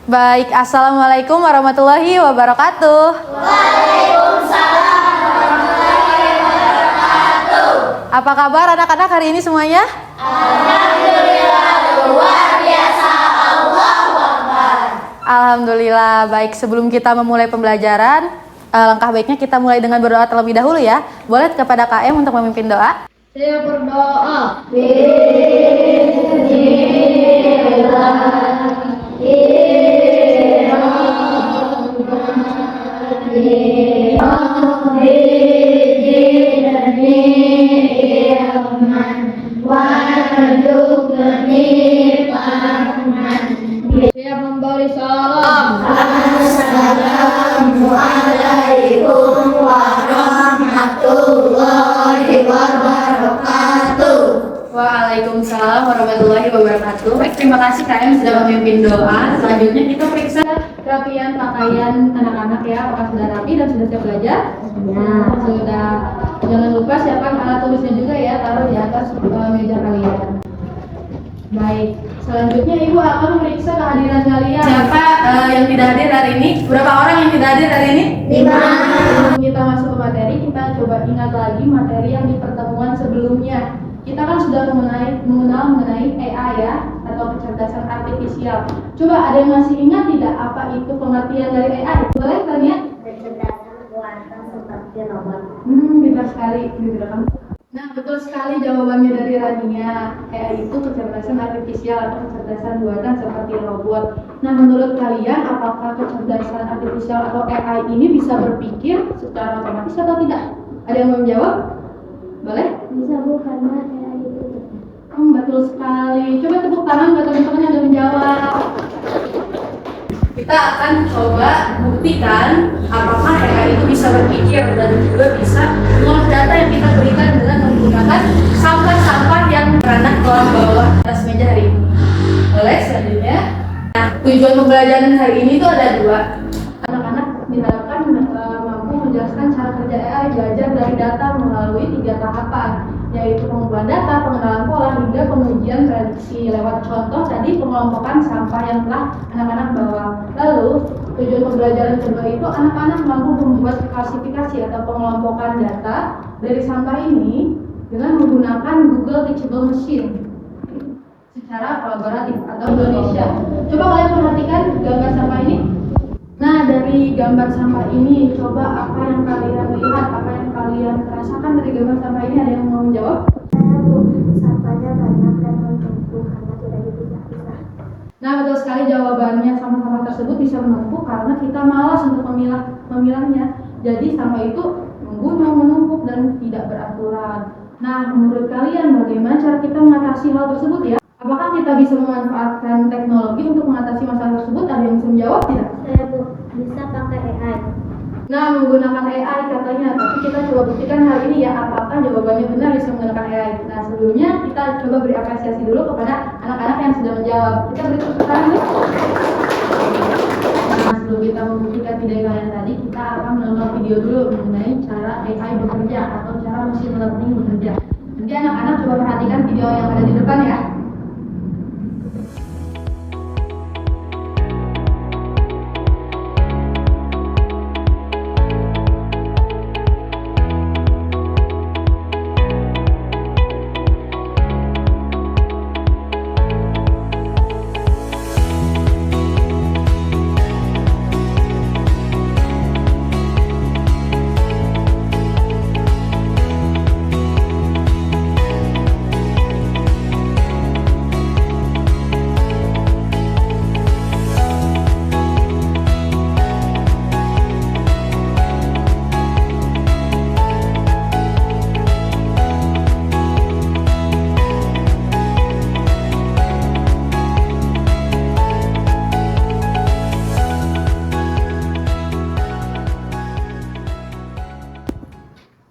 Baik, Assalamualaikum warahmatullahi wabarakatuh. Waalaikumsalam warahmatullahi wabarakatuh. Apa kabar anak-anak hari ini semuanya? Alhamdulillah luar biasa. Allahu Akbar. Alhamdulillah. Baik, sebelum kita memulai pembelajaran, langkah baiknya kita mulai dengan berdoa terlebih dahulu ya. Boleh kepada KM untuk memimpin doa? Saya berdoa. Saya memberi salam. Assalamualaikum warahmatullahi wabarakatuh. Waalaikumsalam warahmatullahi wabarakatuh. Baik, terima kasih KM sudah memimpin doa. Selanjutnya kita periksa kerapian pakaian anak-anak ya. Apakah sudah rapi dan sudah siap belajar? Ya. Sudah. Jangan lupa siapkan alat tulisnya juga ya, taruh di atas meja kalian. Baik, selanjutnya Ibu akan memeriksa kehadiran kalian. Siapa yang tidak hadir hari ini? Berapa orang yang tidak hadir hari ini? 5. Sebelum kita masuk ke materi, kita coba ingat lagi materi yang di pertemuan sebelumnya. Kita kan sudah mengenal mengenai AI ya, atau kecerdasan artifisial. Coba ada yang masih ingat tidak apa itu pengertian dari AI? Boleh tanya? Kecerdasan buatan seperti robot. Pintar sekali, gitu kan? Nah, betul sekali jawabannya dari Rania. AI itu kecerdasan artifisial atau kecerdasan buatan seperti robot. Nah, menurut kalian apakah kecerdasan artifisial atau AI ini bisa berpikir secara otomatis atau tidak? Ada yang mau menjawab? Boleh? Bisa Bu, karena AI itu Betul sekali. Coba tepuk tangan buat teman-teman yang sudah menjawab. Kita akan coba buktikan apakah AI itu bisa berpikir dan juga bisa mengolah data yang kita berikan dengan menggunakan sampah-sampah yang beranak kolam bawah atas meja hari ini. Boleh selanjutnya. Nah, tujuan pembelajaran hari ini tuh ada 2. Anak-anak diharapkan mampu menjelaskan cara kerja AI belajar dari data melalui 3 tahapan, yaitu pengumpulan data, pengenalan pola, hingga pengujian prediksi. Lewat contoh tadi pengelompokan sampah yang telah anak-anak bawa. Lalu tujuan pembelajaran kedua itu anak-anak mampu membuat klasifikasi atau pengelompokan data dari sampah ini dengan menggunakan Google Teachable Machine secara kolaboratif atau Indonesia. Coba kalian perhatikan gambar sampah ini. Nah, dari gambar sampah ini, coba apa yang kalian lihat, apa yang kalian rasakan dari gambar sampah ini? Ada yang mau menjawab? saya Bu, sampahnya banyak dan menumpuk karena tidak dipisah-pisah. Nah, betul sekali jawabannya. Sampah-sampah tersebut bisa menumpuk karena kita malas untuk memilahnya. Jadi sampah itu menggunung, menumpuk, dan tidak beraturan. Nah, menurut kalian bagaimana cara kita mengatasi hal tersebut ya? Apakah kita bisa memanfaatkan teknologi untuk mengatasi masalah tersebut? Ada yang bisa menjawab tidak? Saya Bu, bisa pakai AI. Nah, menggunakan AI katanya, tapi kita coba buktikan hal ini ya, apakah jawabannya benar bisa menggunakan AI. Nah, sebelumnya kita coba beri apresiasi dulu kepada anak-anak yang sudah menjawab. Kita beri tepuk tangan dulu. Nah, sebelum kita membuktikan ide kalian tadi, kita akan menonton video dulu mengenai cara AI bekerja atau cara machine learning bekerja. Nanti anak-anak coba perhatikan video yang ada di depan ya.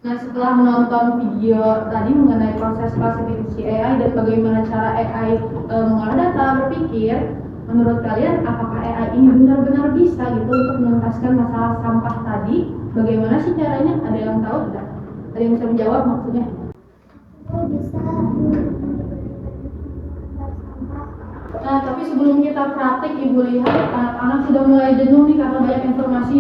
Nah, setelah menonton video tadi mengenai proses klasifikasi AI dan bagaimana cara AI mengolah data, berpikir, menurut kalian apakah AI ini benar-benar bisa gitu untuk menuntaskan masalah sampah tadi? Bagaimana sih caranya? Ada yang tahu tidak? Ada yang bisa menjawab maksudnya? Oh, bisa. Nah, tapi sebelum kita praktik, Ibu lihat anak-anak sudah mulai jenuh nih karena banyak informasi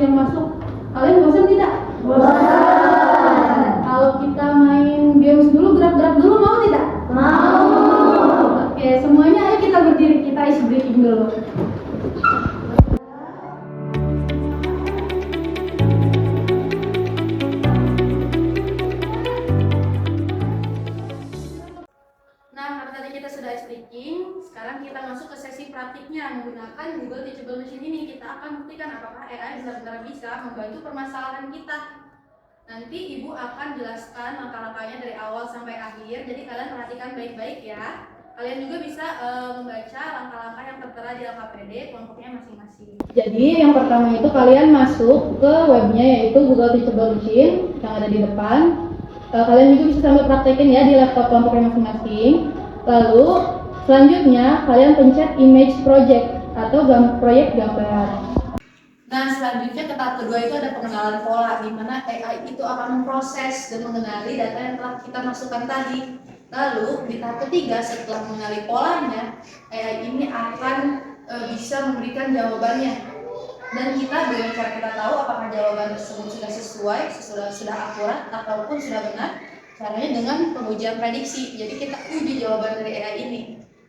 yang masuk. Kalian bosan tidak? Bosan. Kalau kita main games dulu, gerak-gerak dulu, mau tidak? Mau. Oke, semuanya ayo kita berdiri, kita isi breaking dulu. Nah, karena tadi kita sudah speaking, sekarang kita masuk ke sesi praktiknya. Menggunakan Google Teachable Machine ini, kita akan buktikan apakah AI benar-benar bisa membantu permasalahan kita. Nanti Ibu akan jelaskan langkah-langkahnya dari awal sampai akhir, jadi kalian perhatikan baik-baik ya. Kalian juga bisa membaca langkah-langkah yang tertera di LKPD kelompoknya masing-masing. Jadi yang pertama itu kalian masuk ke webnya, yaitu Google Teachable Machine yang ada di depan. Kalian juga bisa sambil praktekin ya di laptop kelompoknya masing-masing. Lalu selanjutnya kalian pencet image project atau proyek gambar. Nah, selanjutnya ke tahap kedua itu ada pengenalan pola, di mana AI itu akan memproses dan mengenali data yang telah kita masukkan tadi. Lalu di tahap ketiga, setelah mengenali polanya, AI ini akan bisa memberikan jawabannya. Dan kita dengan cara kita tahu apakah jawaban tersebut sudah sesuai, sudah akurat ataupun sudah benar, caranya dengan pengujian prediksi. Jadi kita uji jawaban dari AI ini,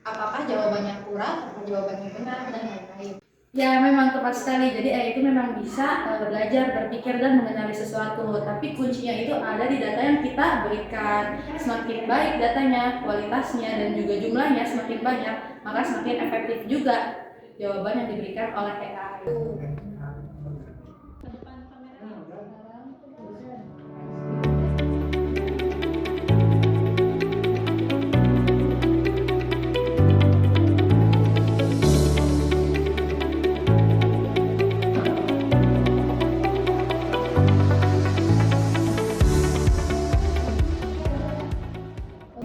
apakah jawabannya akurat, apakah jawabannya benar, dan lain-lain. Ya, memang tepat sekali. Jadi AI itu memang bisa belajar, berpikir, dan mengenali sesuatu. Tapi kuncinya itu ada di data yang kita berikan. Semakin baik datanya, kualitasnya, dan juga jumlahnya semakin banyak, maka semakin efektif juga jawaban yang diberikan oleh AI.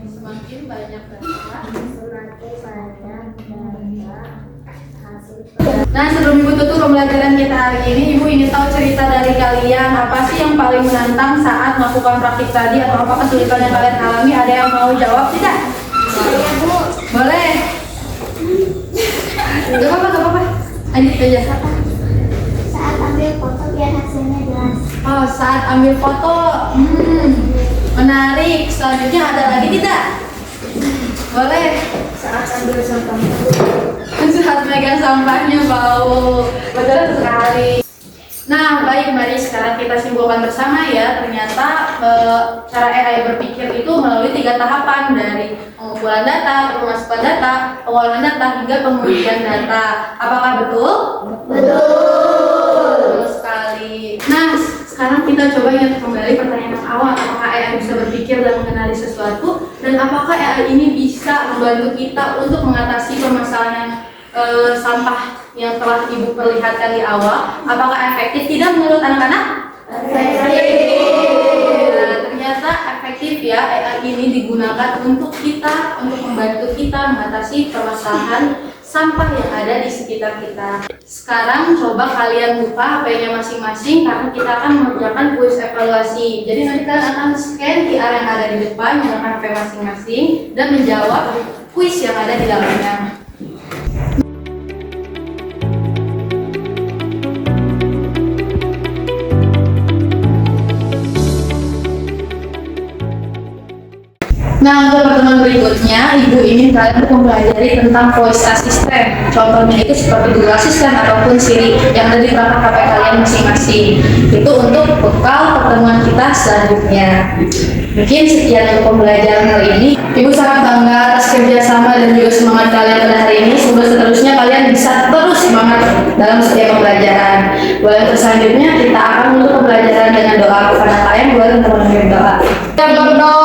Semakin banyak data, Nah, sebelum Ibu tutup pembelajaran kita hari ini, Ibu ingin tahu cerita dari kalian. Apa sih yang paling menantang saat melakukan praktik tadi, atau apa kesulitan yang kalian alami? Ada yang mau jawab tidak? Boleh. Gak apa-apa. Lanjut aja. Saat ambil foto biar hasilnya jelas. Oh, saat ambil foto, menarik. Selanjutnya ada lagi tidak? Boleh. Saat ambil sampah. Saat megang sampahnya bau. Betul sekali. Nah, baik, mari sekarang kita simpulkan bersama ya. Ternyata cara AI berpikir itu melalui 3 tahapan, dari pengumpulan data, pemasukan data, pengolahan data, hingga pengujian data. Apakah betul? Betul sekali. Nah, sekarang kita coba ingat kembali pertanyaan yang awal. Apakah AI bisa berpikir dan mengenali sesuatu? Dan apakah AI ini bisa membantu kita untuk mengatasi permasalahan sampah yang telah Ibu perlihatkan di awal? Apakah efektif? Tidak menurut anak-anak? Efektif. Nah, ternyata efektif ya. AI ini digunakan untuk membantu kita mengatasi permasalahan sampah yang ada di sekitar kita. Sekarang coba kalian buka HP-nya masing-masing, karena kita akan mengerjakan kuis evaluasi. Jadi nanti kalian akan scan QR yang ada di depan menggunakan HP masing-masing dan menjawab kuis yang ada di dalamnya. Nah, untuk pertemuan berikutnya, Ibu ingin kalian mempelajari tentang voice assistant. Contohnya itu seperti Google Assistant ataupun Siri yang ada di belakang HP kalian masing-masing. Itu untuk bekal pertemuan kita selanjutnya. Mungkin sekian untuk pembelajaran hari ini. Ibu sangat bangga atas kerjasama dan juga semangat kalian pada hari ini. Semoga seterusnya kalian bisa terus semangat dalam setiap pembelajaran. Boleh selanjutnya kita akan menutup pembelajaran dengan doa kepada kalian. Boleh teman-teman berdoa. Kita berdoa.